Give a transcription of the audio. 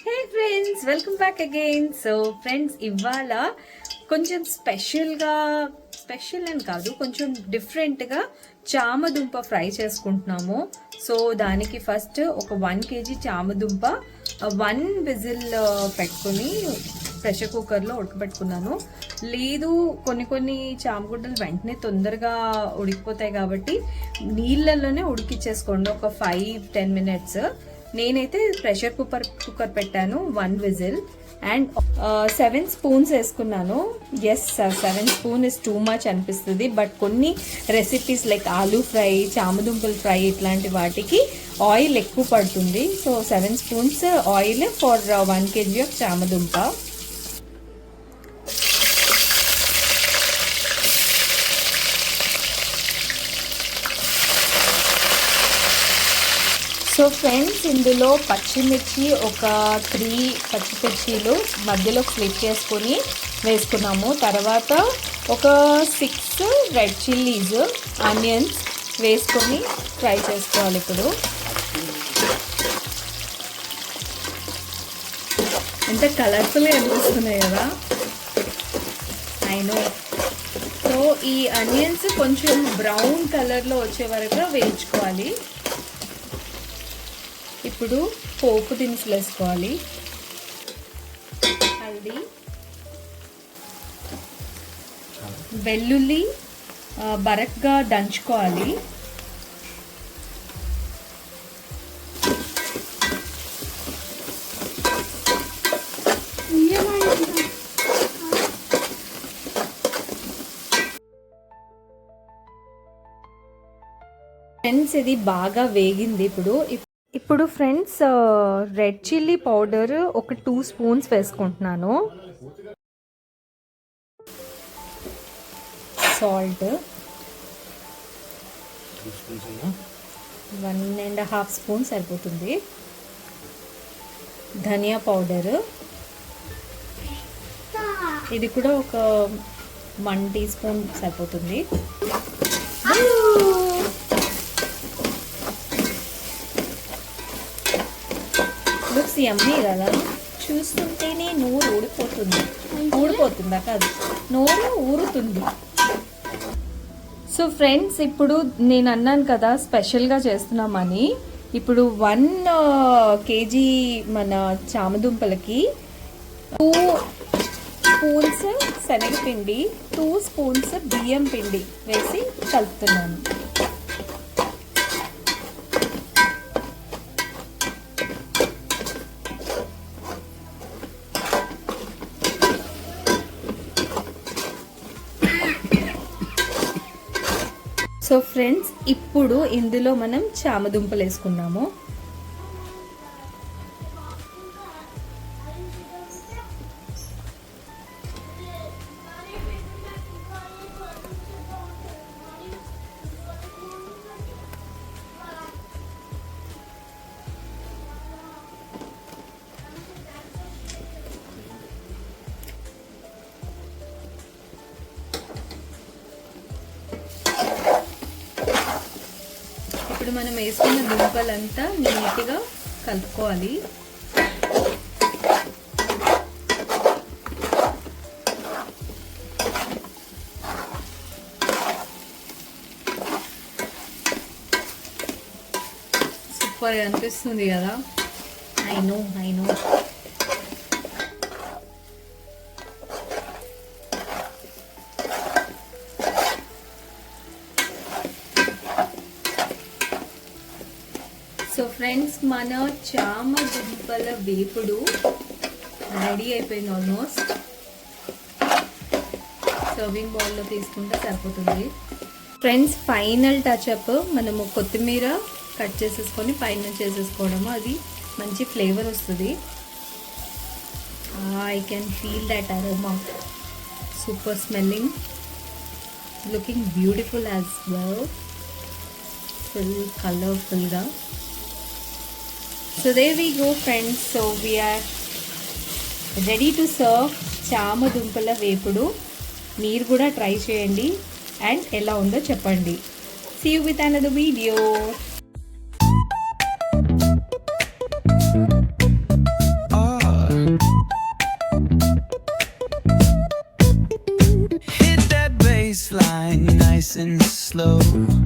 హే friends, welcome back again. So friends, ఇవాళ కొంచెం special అని కాదు, కొంచెం డిఫరెంట్గా చామదుంప ఫ్రై చేసుకుంటున్నాము. సో దానికి ఫస్ట్ ఒక 1 kg చామదుంప 1 విజిల్ పెట్టుకుని ప్రెషర్ కుక్కర్లో ఉడకబెట్టుకున్నాను. లేదు, కొన్ని చామగుడ్డలు వెంటనే తొందరగా ఉడికిపోతాయి కాబట్టి నీళ్ళల్లోనే ఉడికిచ్చేసుకోండి ఒక 5-10 minutes. నేనైతే ప్రెషర్ కుక్కర్ పెట్టాను 1 విజిల్ అండ్ 7 స్పూన్స్ వేసుకున్నాను. Yes, 7 spoon is too much అనిపిస్తుంది, బట్ కొన్ని రెసిపీస్ లైక్ ఆలూ ఫ్రై, చామదుంపల ఫ్రై ఇట్లాంటి వాటికి ఆయిల్ ఎక్కువ పడుతుంది. So 7 spoons oil for 1 kg of చామదుంప. సో ఫ్రెండ్స్, ఇందులో పచ్చిమిర్చి ఒక 3 పచ్చిమిర్చీలు మధ్యలో స్లిట్ చేసుకొని వేసుకున్నాము. తర్వాత ఒక 6 రెడ్ చిల్లీస్, ఆనియన్స్ వేసుకొని ఫ్రై చేసుకోవాలి. ఇప్పుడు ఎంత కలర్ఫుల్గా అనిపిస్తున్నాయి కదా, అయినో. సో ఈ ఆనియన్స్ కొంచెం బ్రౌన్ కలర్లో వచ్చే వరకు వేయించుకోవాలి. ఇప్పుడు పోపు దినుసులు వేసుకోవాలి. హల్దీ, వెల్లుల్లి బరక్గా దంచుకోవాలి. ఫ్రెండ్స్, ఇది బాగా వేగింది. ఇప్పుడు ఫ్రెండ్స్, రెడ్ చిల్లీ పౌడర్ ఒక 2 స్పూన్స్ వేసుకుంటున్నాను. సాల్ట్ 1.5 స్పూన్ సరిపోతుంది. ధనియా పౌడర్ ఇది కూడా ఒక 1 టీ స్పూన్ సరిపోతుంది. లుక్స్ యమ్మీ కదా, చూస్తుంటేనే నోరు ఊడిపోతుందా కాదు, నోరు ఊరుతుంది. సో ఫ్రెండ్స్, ఇప్పుడు నేను అన్నాను కదా స్పెషల్గా చేస్తున్నామని. ఇప్పుడు 1 kg మన చామదుంపలకి 2 స్పూన్స్ శనగపిండి, 2 స్పూన్స్ బియ్యం పిండి వేసి కలుపుతున్నాను. సో ఫ్రెండ్స్, ఇప్పుడు ఇందులో మనం చామదుంపలు వేసుకున్నాము. ఇప్పుడు మనం వేసుకున్న దుంపలంతా నీట్గా కలుపుకోవాలి. సూపర్గా అనిపిస్తుంది కదా, ఐ నో. సో ఫ్రెండ్స్, మన చామదుంపల వేపుడు రెడీ అయిపోయింది ఆల్మోస్ట్. సర్వింగ్ బౌల్లో తీసుకుంటే సరిపోతుంది. ఫ్రెండ్స్, ఫైనల్ టచ్అప్ మనము కొత్తిమీర కట్ చేసేసుకొని పైన చేసేసుకోవడము, అది మంచి ఫ్లేవర్ వస్తుంది. I can feel that aroma, super smelling, looking beautiful as well, full కలర్ఫుల్గా. So there we go friends, so we are ready to serve చామదుంపల వేపుడు. మీరు కూడా ట్రై చేయండి అండ్ ఎలా ఉందో చెప్పండి. See you with another video. slow.